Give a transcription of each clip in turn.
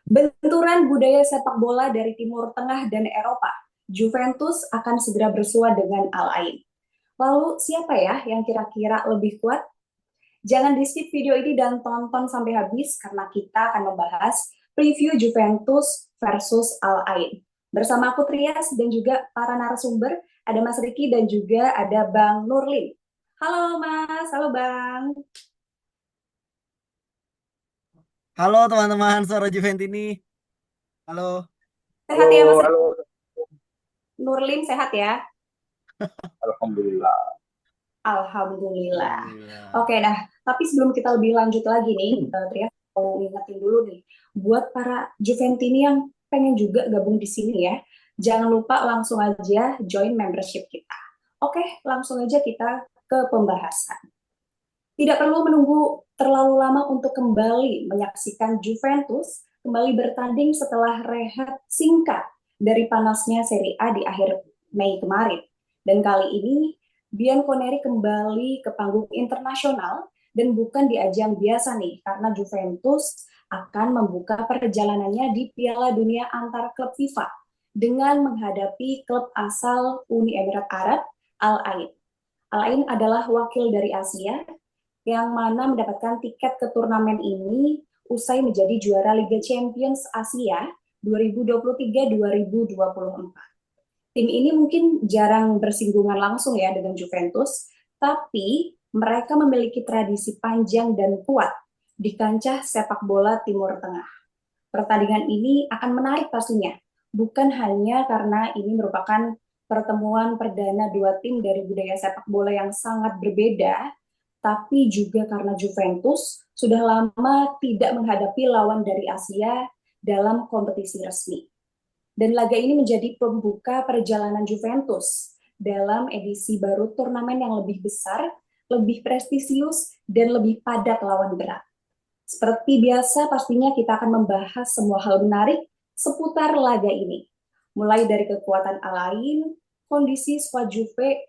Benturan budaya sepak bola dari Timur Tengah dan Eropa. Juventus akan segera bersua dengan Al Ain. Lalu siapa ya yang kira-kira lebih kuat? Jangan di skip video ini dan tonton sampai habis karena kita akan membahas preview Juventus versus Al Ain. Bersama aku Trias dan juga para narasumber, ada Mas Riki dan juga ada Bang Nurlin. Halo Mas, halo Bang. Halo teman-teman, suara Juventini. Halo. Sehat ya Mas Halo, Riki? halo. Nurlin sehat ya? Alhamdulillah. Alhamdulillah. Alhamdulillah. Oke, nah, tapi sebelum kita lebih lanjut lagi nih, Trias mau ngingetin dulu nih, buat para Juventini yang pengen juga gabung di sini ya, jangan lupa langsung aja join membership kita. Oke, langsung aja kita ke pembahasan. Tidak perlu menunggu terlalu lama untuk kembali menyaksikan Juventus kembali bertanding setelah rehat singkat dari panasnya Serie A di akhir Mei kemarin. Dan kali ini Bianconeri kembali ke panggung internasional dan bukan di ajang biasa nih, karena Juventus akan membuka perjalanannya di Piala Dunia antar klub FIFA dengan menghadapi klub asal Uni Emirat Arab, Al Ain. Al Ain adalah wakil dari Asia yang mana mendapatkan tiket ke turnamen ini usai menjadi juara Liga Champions Asia 2023-2024. Tim ini mungkin jarang bersinggungan langsung ya dengan Juventus, tapi mereka memiliki tradisi panjang dan kuat di kancah sepak bola Timur Tengah. Pertandingan ini akan menarik pastinya, bukan hanya karena ini merupakan pertemuan perdana dua tim dari budaya sepak bola yang sangat berbeda, tapi juga karena Juventus sudah lama tidak menghadapi lawan dari Asia dalam kompetisi resmi. Dan laga ini menjadi pembuka perjalanan Juventus dalam edisi baru turnamen yang lebih besar, lebih prestisius, dan lebih padat lawan berat. Seperti biasa, pastinya kita akan membahas semua hal menarik seputar laga ini. Mulai dari kekuatan lain, kondisi squad Juve,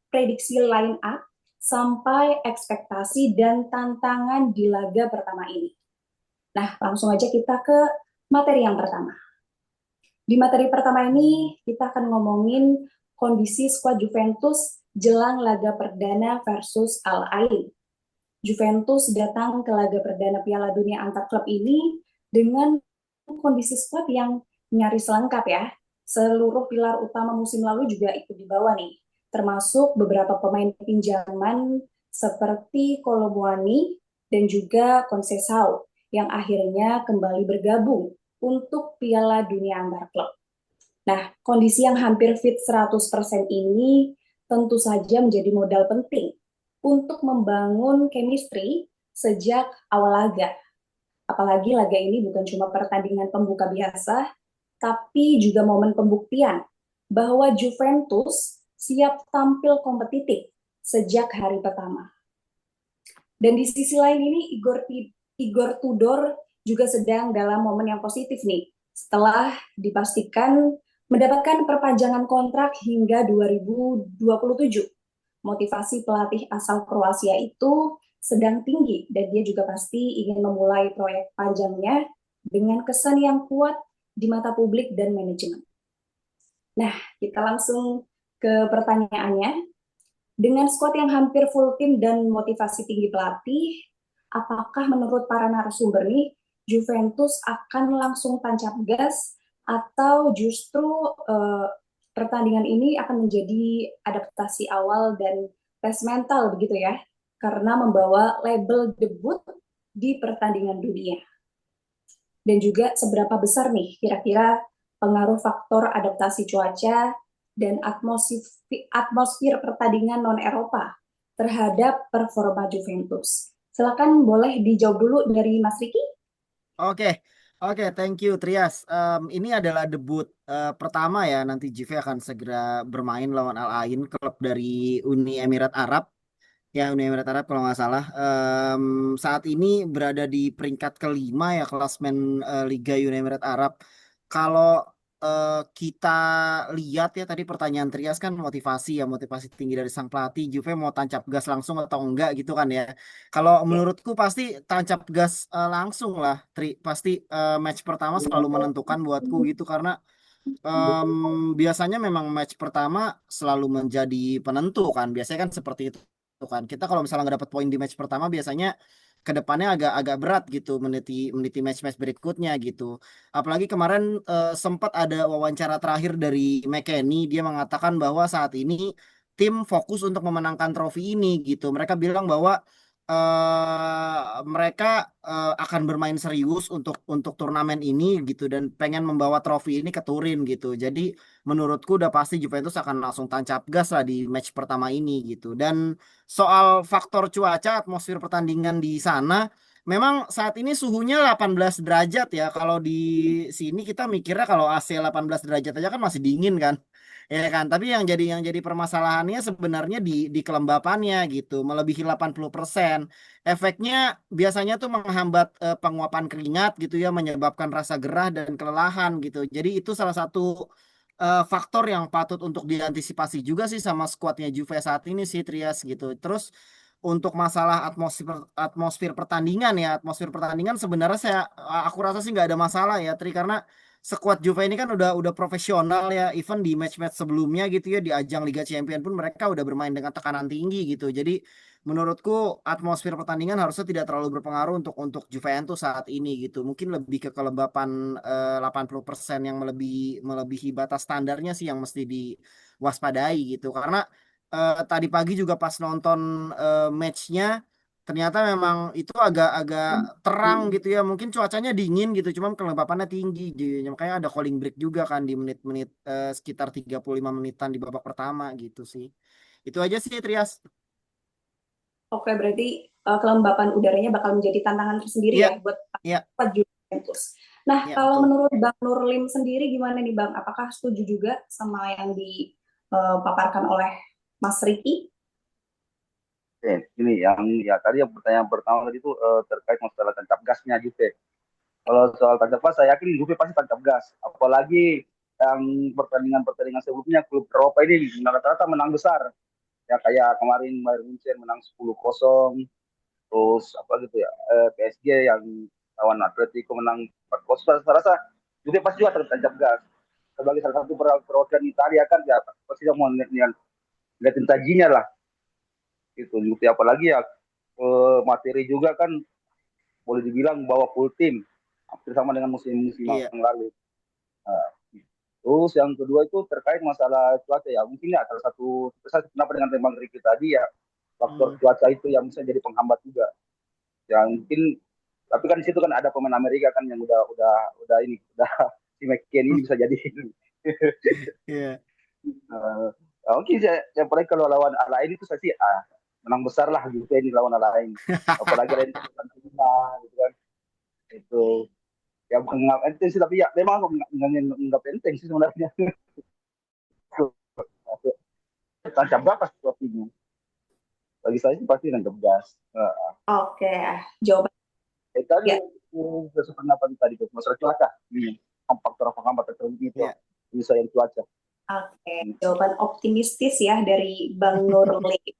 prediksi line up, sampai ekspektasi dan tantangan di laga pertama ini. Nah, langsung aja kita ke materi yang pertama. Di materi pertama ini, kita akan ngomongin kondisi skuad Juventus jelang laga perdana versus Al Ain. Juventus datang ke laga perdana Piala Dunia antar klub ini dengan kondisi skuad yang nyaris lengkap ya. Seluruh pilar utama musim lalu juga ikut dibawa nih, termasuk beberapa pemain pinjaman seperti Kolomuani dan juga Conceição yang akhirnya kembali bergabung untuk Piala Dunia antar klub. Nah, kondisi yang hampir fit 100% ini tentu saja menjadi modal penting untuk membangun chemistry sejak awal laga. Apalagi laga ini bukan cuma pertandingan pembuka biasa, tapi juga momen pembuktian bahwa Juventus siap tampil kompetitif sejak hari pertama. Dan di sisi lain ini Igor Tudor juga sedang dalam momen yang positif nih. Setelah dipastikan mendapatkan perpanjangan kontrak hingga 2027. Motivasi pelatih asal Kroasia itu sedang tinggi dan dia juga pasti ingin memulai proyek panjangnya dengan kesan yang kuat di mata publik dan manajemen. Nah, kita langsung ke pertanyaannya. Dengan skuad yang hampir full tim dan motivasi tinggi pelatih, apakah menurut para narasumber nih, Juventus akan langsung tancap gas atau justru pertandingan ini akan menjadi adaptasi awal dan tes mental begitu ya, karena membawa label debut di pertandingan dunia. Dan juga seberapa besar nih kira-kira pengaruh faktor adaptasi cuaca dan atmosfer pertandingan non-Eropa terhadap performa Juventus. Silakan boleh dijawab dulu dari Mas Riki. Oke, oke, thank you Trias. Ini adalah debut pertama ya. Nanti Juve akan segera bermain lawan Al Ain, klub dari Uni Emirat Arab. Ya, Uni Emirat Arab kalau nggak salah. Saat ini berada di peringkat kelima ya klasmen Liga Uni Emirat Arab. Kalau kita lihat ya tadi pertanyaan Trias kan motivasi ya, motivasi tinggi dari sang pelatih, Juve mau tancap gas langsung atau enggak gitu kan ya. Kalau Ya. menurutku pasti tancap gas langsung lah, pasti match pertama selalu menentukan buatku gitu karena biasanya memang match pertama selalu menjadi penentu kan. Biasanya kan seperti itu kan. Kita kalau misalnya nggak dapat poin di match pertama biasanya ke depannya agak agak berat gitu meniti meniti match-match berikutnya gitu. Apalagi kemarin sempat ada wawancara terakhir dari McKennie, dia mengatakan bahwa saat ini tim fokus untuk memenangkan trofi ini gitu. Mereka bilang bahwa mereka akan bermain serius untuk turnamen ini gitu dan pengen membawa trofi ini ke Turin gitu. Jadi menurutku udah pasti Juventus akan langsung tancap gas lah di match pertama ini gitu. Dan soal faktor cuaca, atmosfer pertandingan di sana, memang saat ini suhunya 18 derajat ya. Kalau di sini kita mikirnya kalau AC 18 derajat aja kan masih dingin kan. Ya kan, tapi yang jadi permasalahannya sebenarnya di kelembapannya gitu, melebihi 80%. Efeknya biasanya tuh menghambat penguapan keringat gitu ya, menyebabkan rasa gerah dan kelelahan gitu. Jadi itu salah satu faktor yang patut untuk diantisipasi juga sih sama skuadnya Juve saat ini sih Trias gitu. Terus untuk masalah atmosfer atmosfer pertandingan ya, atmosfer pertandingan sebenarnya aku rasa sih nggak ada masalah ya Tri karena skuad Juve ini kan udah profesional ya, even di match-match sebelumnya gitu ya di ajang Liga Champions pun mereka udah bermain dengan tekanan tinggi gitu. Jadi menurutku atmosfer pertandingan harusnya tidak terlalu berpengaruh untuk Juventus saat ini gitu. Mungkin lebih ke kelembapan 80% yang melebihi batas standarnya sih yang mesti diwaspadai gitu. Karena tadi pagi juga pas nonton matchnya ternyata memang itu agak-agak terang gitu ya. Mungkin cuacanya dingin gitu, cuman kelembapannya tinggi. Jadi, makanya ada calling break juga kan di menit-menit sekitar 35 menitan di babak pertama gitu sih. Itu aja sih Trias. Oke, berarti kelembapan udaranya bakal menjadi tantangan tersendiri Iya, ya buat iya, Juventus. Nah, iya kalau betul. menurut Bang Nurlim sendiri gimana nih Bang? Apakah setuju juga sama yang dipaparkan oleh Mas Riki? Oke, ini yang ya tadi yang pertanyaan pertama tadi itu terkait masalah tancap gasnya Juve. Kalau soal tancap gas, saya yakin Juve pasti tancap gas. Apalagi yang pertandingan-pertandingan sebelumnya klub Eropa ini rata-rata menang besar. Ya kayak kemarin Bayern Munchen menang 10-0, terus apa gitu ya, PSG yang lawan Atletico menang 4-0. Saya rasa Juve pasti juga tancap gas. Sebagai salah satu perwakilan Italia kan ya pasti mau ngeliatin tajinya lah gitu. Juve apalagi ya materi juga kan boleh dibilang bawa full tim hampir sama dengan musim-musim Iya. yang lalu. Nah, terus yang kedua itu terkait masalah cuaca ya mungkin ya salah satu saya kenapa dengan tembang Ricky tadi ya faktor Hmm. cuaca itu yang bisa jadi penghambat juga. Yang mungkin tapi kan di situ kan ada pemain Amerika kan yang udah ini udah si McKennie ini bisa jadi Iya. Oke saya paling kalau lawan lain itu saya sih menang besar lah gitu ini lawan lain apalagi lain Argentina gitu kan itu ya bukan nggak penting sih tapi ya memang nggak penting sih sebenarnya tancap berapa sepertinya bagi saya sih pasti tancap gas Oke, jawaban tadi ya. sependapat tadi tuh masalah cuaca ini faktor penghambat tertentu itu Iya. bisa yang cuaca. Oke, jawaban optimistis ya dari Bang Nurlim.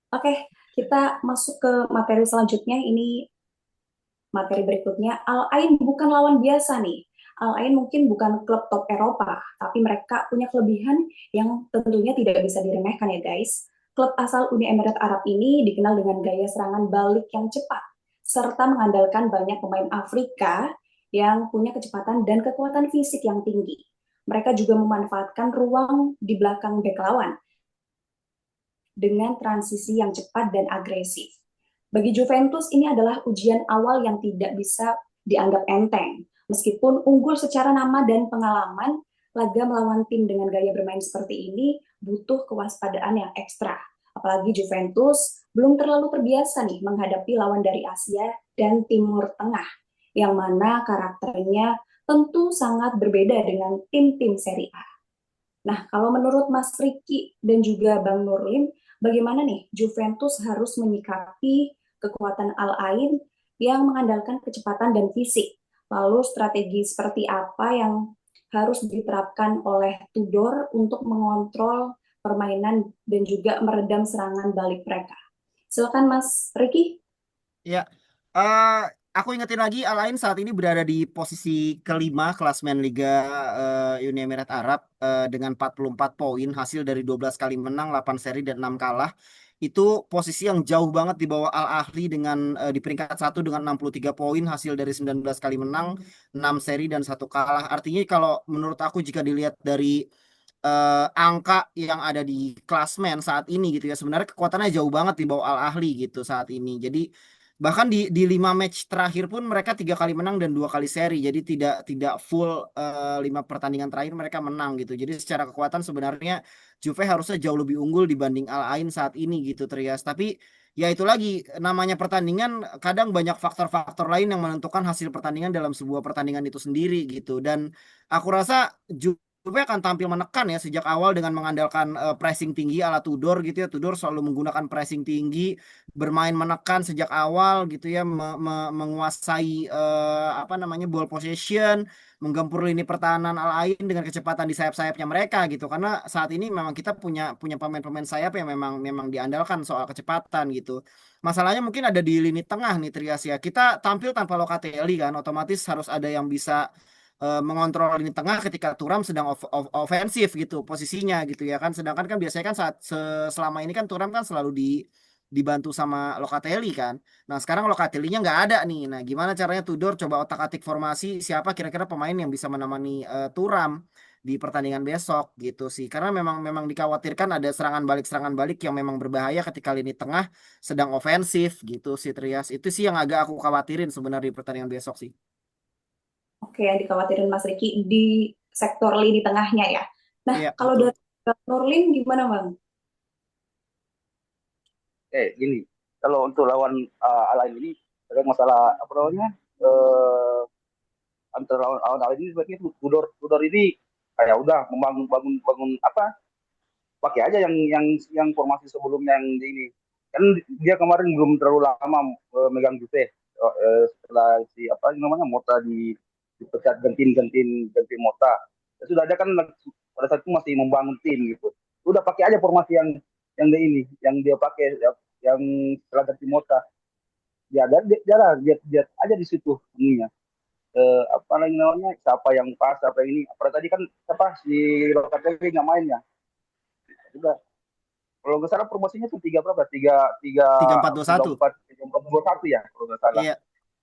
Oke, kita masuk ke materi selanjutnya. Ini materi berikutnya. Al Ain bukan lawan biasa nih. Al Ain mungkin bukan klub top Eropa, tapi mereka punya kelebihan yang tentunya tidak bisa diremehkan ya guys. Klub asal Uni Emirat Arab ini dikenal dengan gaya serangan balik yang cepat, serta mengandalkan banyak pemain Afrika yang punya kecepatan dan kekuatan fisik yang tinggi. Mereka juga memanfaatkan ruang di belakang bek lawan dengan transisi yang cepat dan agresif. Bagi Juventus ini adalah ujian awal yang tidak bisa dianggap enteng. Meskipun unggul secara nama dan pengalaman, laga melawan tim dengan gaya bermain seperti ini butuh kewaspadaan yang ekstra. Apalagi Juventus belum terlalu terbiasa nih menghadapi lawan dari Asia dan Timur Tengah, yang mana karakternya tentu sangat berbeda dengan tim-tim Serie A. Nah, kalau menurut Mas Riki dan juga Bang Nurlim, bagaimana nih Juventus harus menyikapi kekuatan Al Ain yang mengandalkan kecepatan dan fisik? Lalu strategi seperti apa yang harus diterapkan oleh Tudor untuk mengontrol permainan dan juga meredam serangan balik mereka. Silakan Mas Ricky. Ya, eh aku ingetin lagi Al Ain saat ini berada di posisi kelima klasmen Liga Uni Emirat Arab dengan 44 poin hasil dari 12 kali menang, 8 seri dan 6 kalah. Itu posisi yang jauh banget di bawah Al Ahly dengan di peringkat satu dengan 63 poin hasil dari 19 kali menang, 6 seri dan satu kalah. Artinya kalau menurut aku jika dilihat dari angka yang ada di klasmen saat ini gitu ya sebenarnya kekuatannya jauh banget di bawah Al Ahly gitu saat ini. Jadi bahkan di 5 match terakhir pun mereka 3 kali menang dan 2 kali seri. Jadi tidak full 5 pertandingan terakhir mereka menang gitu. Jadi secara kekuatan sebenarnya Juve harusnya jauh lebih unggul dibanding Al Ain saat ini gitu Trias. Tapi ya itu lagi namanya pertandingan kadang banyak faktor-faktor lain yang menentukan hasil pertandingan dalam sebuah pertandingan itu sendiri gitu. Dan aku rasa Juve akan tampil menekan ya sejak awal dengan mengandalkan pressing tinggi ala Tudor gitu ya. Tudor selalu menggunakan pressing tinggi, bermain menekan sejak awal gitu ya, menguasai apa namanya ball possession, menggempur lini pertahanan Al Ain dengan kecepatan di sayap-sayapnya mereka gitu. Karena saat ini memang kita punya punya pemain-pemain sayap yang memang memang diandalkan soal kecepatan gitu. Masalahnya mungkin ada di lini tengah nih Trias ya. Kita tampil tanpa Locatelli kan, otomatis harus ada yang bisa mengontrol lini tengah ketika Thuram sedang ofensif gitu posisinya gitu ya kan. Sedangkan kan biasanya kan selama ini kan Thuram kan selalu dibantu sama Locatelli kan. Nah sekarang Locatelli-nya nggak ada nih. Nah gimana caranya Tudor coba otak-atik formasi siapa kira-kira pemain yang bisa menemani Thuram di pertandingan besok gitu sih. Karena memang memang dikhawatirkan ada serangan balik yang memang berbahaya ketika lini tengah sedang ofensif gitu sih Trias. Itu sih yang agak aku khawatirin sebenarnya di pertandingan besok sih. Oke, yang dikhawatirin Mas Ricky di sektor lini tengahnya ya. Nah, Iya kalau betul. dari Nurlin gimana Bang? Gini, kalau untuk lawan Al Ain ini ada masalah apa namanya eh, antara lawan Al Ain ini sebenarnya Tudor Tudor ini kayak udah membangun bangun bangun apa pakai aja yang formasi sebelumnya yang di ini kan dia kemarin belum terlalu lama megang Juve setelah si apa namanya Mota dipecat gantiin Mota. Ya, sudah ada kan pada saat itu masih membangun tim gitu udah pakai aja formasi yang di ini yang dia pakai yang setelah ganti Mota ya dan lihat aja di situ ininya apa lagi namanya siapa yang pas apa yang ini apa tadi kan apa si Locatelli nggak main ya juga kalau nggak salah promosinya tuh tiga berapa tiga tiga 3-4-2-1. tiga empat dua satu ya kalau nggak salah Iya,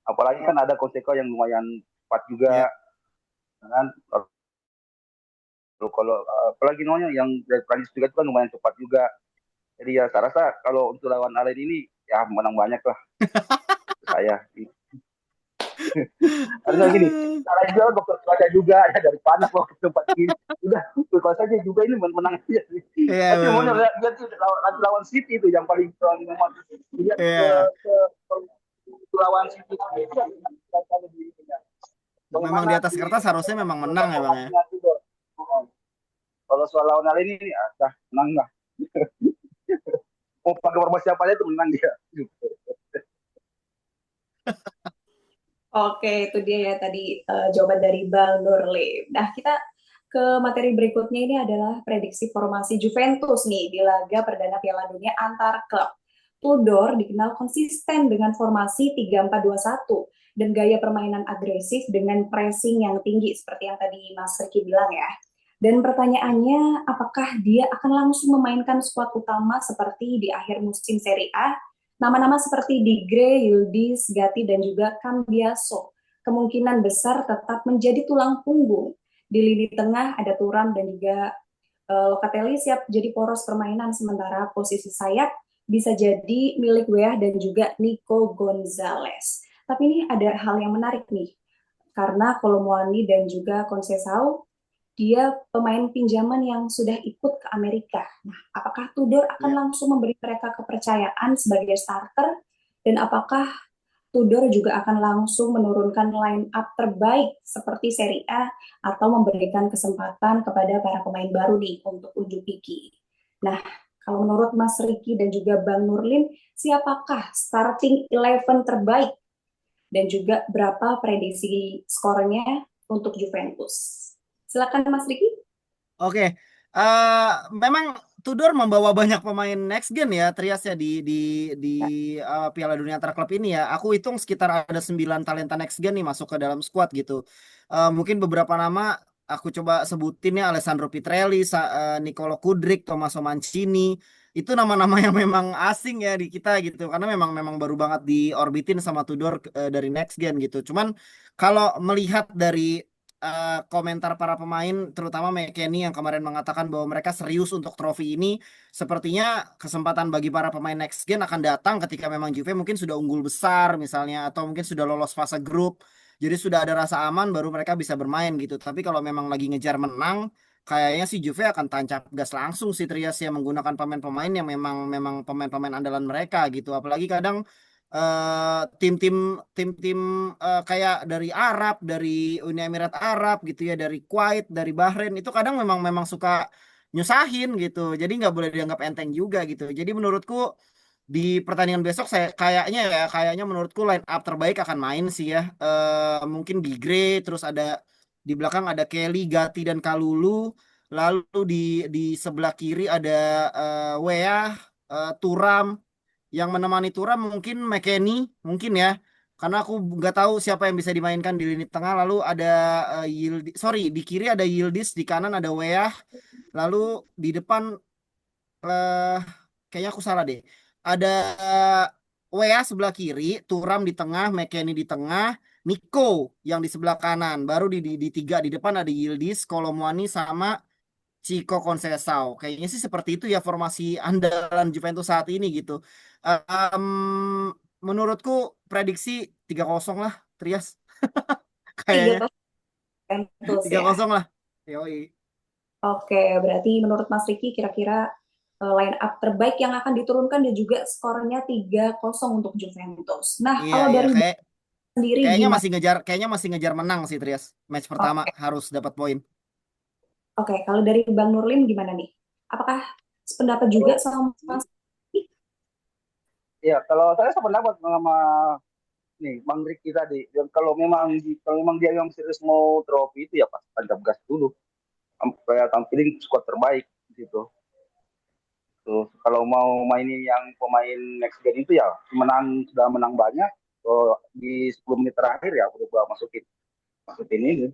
apalagi kan ada Koseko yang lumayan cepat juga iya. kan kalau apalagi namanya yang dari Prancis juga itu kan lumayan cepat juga jadi ya saya rasa kalau untuk lawan Alain ini ya menang banyak lah saya harusnya gini cara juga dokter cuaca juga ya dari panas mau ke tempat ini udah kalau saja juga ini menang aja sih Iya, tapi mau bener. lihat lihat lawan City itu yang paling memang lihat Iya. ke lawan City itu Memang di bagaimana atas si kertas harusnya memang menang ya, Bang ya. formasinya itu kalau soal lawan hal ini ya dah menang lah mau pakai formasi apa aja itu menang dia Oke, itu dia ya tadi jawaban dari Bang Nurlin. Nah, kita ke materi berikutnya ini adalah prediksi formasi Juventus nih di laga perdana Piala Dunia antar klub. Tudor dikenal konsisten dengan formasi 3-4-2-1 dan gaya permainan agresif dengan pressing yang tinggi seperti yang tadi Mas Ricky bilang ya. Dan pertanyaannya, apakah dia akan langsung memainkan skuad utama seperti di akhir musim Serie A? Nama-nama seperti Digre, Yildiz, Gatti, dan juga Cambiaso kemungkinan besar tetap menjadi tulang punggung. Di lini tengah ada Thuram dan juga Locatelli siap jadi poros permainan, sementara posisi sayap bisa jadi milik Weah dan juga Nico Gonzalez. Tapi ini ada hal yang menarik nih, karena Kolomuani dan juga Conceição dia pemain pinjaman yang sudah ikut ke Amerika. Nah, apakah Tudor akan Iya. langsung memberi mereka kepercayaan sebagai starter? Dan apakah Tudor juga akan langsung menurunkan line up terbaik seperti Serie A atau memberikan kesempatan kepada para pemain baru nih untuk unjuk gigi? Nah, kalau menurut Mas Ricky dan juga Bang Nurlin, siapakah starting 11 terbaik dan juga berapa prediksi skornya untuk Juventus? Silakan Mas Riki. Oke, memang Tudor membawa banyak pemain next gen ya, Trias ya di Piala Dunia Antar Klub ini ya. Aku hitung sekitar ada 9 talenta next gen nih masuk ke dalam squad gitu. Mungkin beberapa nama aku coba sebutin ya, Alessandro Pitrelli, Nicolo Kudrik, Tommaso Mancini. Itu nama-nama yang memang asing ya di kita gitu, karena memang memang baru banget diorbitin sama Tudor dari next gen gitu. Cuman kalau melihat dari komentar para pemain, terutama McKennie yang kemarin mengatakan bahwa mereka serius untuk trofi ini, sepertinya kesempatan bagi para pemain next gen akan datang ketika memang Juve mungkin sudah unggul besar misalnya, atau mungkin sudah lolos fase grup, jadi sudah ada rasa aman baru mereka bisa bermain gitu. Tapi kalau memang lagi ngejar menang, kayaknya sih Juve akan tancap gas langsung sih Trias ya, menggunakan pemain-pemain yang memang memang pemain-pemain andalan mereka gitu. Apalagi kadang tim-tim kayak dari Arab, dari Uni Emirat Arab gitu ya, dari Kuwait, dari Bahrain itu kadang memang memang suka nyusahin gitu. Jadi nggak boleh dianggap enteng juga gitu. Jadi menurutku di pertandingan besok saya kayaknya menurutku line up terbaik akan main sih ya. Mungkin Gigre, terus ada di belakang ada Kelly, Gatti dan Kalulu. Lalu di sebelah kiri ada Weah, Thuram, yang menemani Thuram mungkin McKennie mungkin ya, karena aku nggak tahu siapa yang bisa dimainkan di lini tengah. Lalu ada di kiri ada Yildiz, di kanan ada Weah, lalu di depan eh kayaknya aku salah deh, ada Weah sebelah kiri, Thuram di tengah, McKennie di tengah, Nico yang di sebelah kanan, baru di tiga di depan ada Yildiz, Kolomuani sama Chico Conceição. Kayaknya sih seperti itu ya formasi andalan Juventus saat ini gitu. Em, Menurutku prediksi 3-0 lah, Trias. Tiga Kayaknya kosong Juventus tiga ya. kosong lah. Yoi. Oke, berarti menurut Mas Riki kira-kira line up terbaik yang akan diturunkan dan juga skornya 3-0 untuk Juventus. Nah, Iya, kalau iya, dari Bang sendiri gimana? kayaknya masih ngejar menang sih Trias. Match pertama Oke, harus dapat poin. oke. Kalau dari Bang Nurlim gimana nih? Apakah sependapat juga Kalau sama Mas Riki? ya kalau saya sependapat sama nih Bang Riki tadi, yang kalau memang dia yang serius mau trofi itu ya pas tancap gas dulu, kayak tampilin squad terbaik gitu. Tuh, kalau mau mainin yang pemain next gen itu ya sudah menang banyak. Di 10 menit terakhir ya udah gua masukin ini.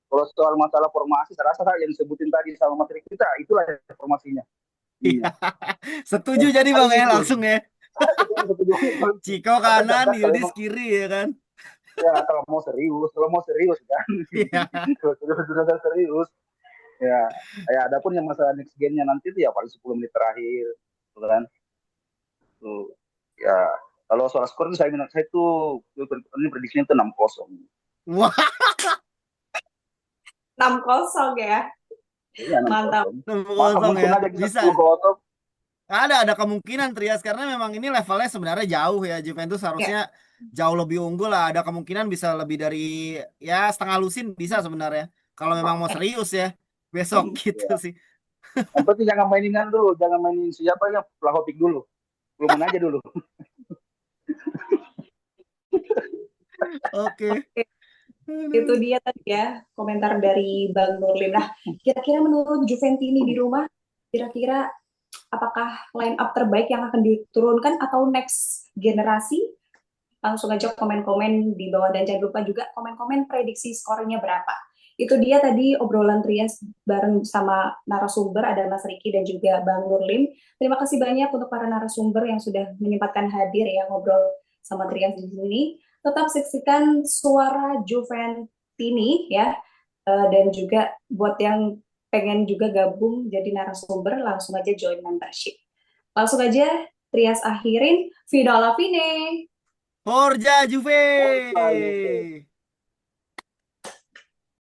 Kalau soal masalah formasi, saya rasa yang disebutin tadi sama Mas Riki kita itulah formasinya. Iya. Ininya. Setuju Ya, jadi Bang paling ya itu. langsung ya. Setuju. Chico Tancap kanan, gas kalau Yildiz emang kiri ya kan. ya kalau mau serius kan. Iya. Kalau sudah serius. Ya, ya adapun yang masalah next gen-nya nanti itu ya paling 10 menit terakhir, gitu kan. Tuh, ya kalau soal skor itu saya tuh ini prediksinya itu 6-0. Wah, 6-0 ya. Iya, enam Mantap. kosong. Maka 6-0 mungkin ya. aja bisa Bisa. 10-0. Ada kemungkinan Trias, karena memang ini levelnya sebenarnya jauh ya. Juventus Ya, harusnya jauh lebih unggul lah. Ada kemungkinan bisa lebih dari ya setengah lusin bisa sebenarnya. Kalau memang mau serius ya besok gitu Ya. sih. Yang penting jangan mainan dulu, jangan mainin siapa ya, Vlahovic dulu. Belum aja dulu. Oke. oke. Itu Aduh. dia tadi ya komentar dari Bang Nurlim. Nah, kira-kira menurut Juventini di rumah, kira-kira apakah line up terbaik yang akan diturunkan atau next generasi? Langsung aja komen-komen di bawah dan jangan lupa juga komen-komen prediksi skornya berapa. Itu dia tadi obrolan Trias bareng sama narasumber ada Mas Riki dan juga Bang Nurlim. Terima kasih banyak untuk para narasumber yang sudah menyempatkan hadir ya ngobrol sama Trias di sini. Tetap saksikan Suara Juventini ya. Dan juga buat yang pengen juga gabung jadi narasumber langsung aja join membership. Langsung aja Trias akhirin. Fino alla fine. Forza Oh, Juve.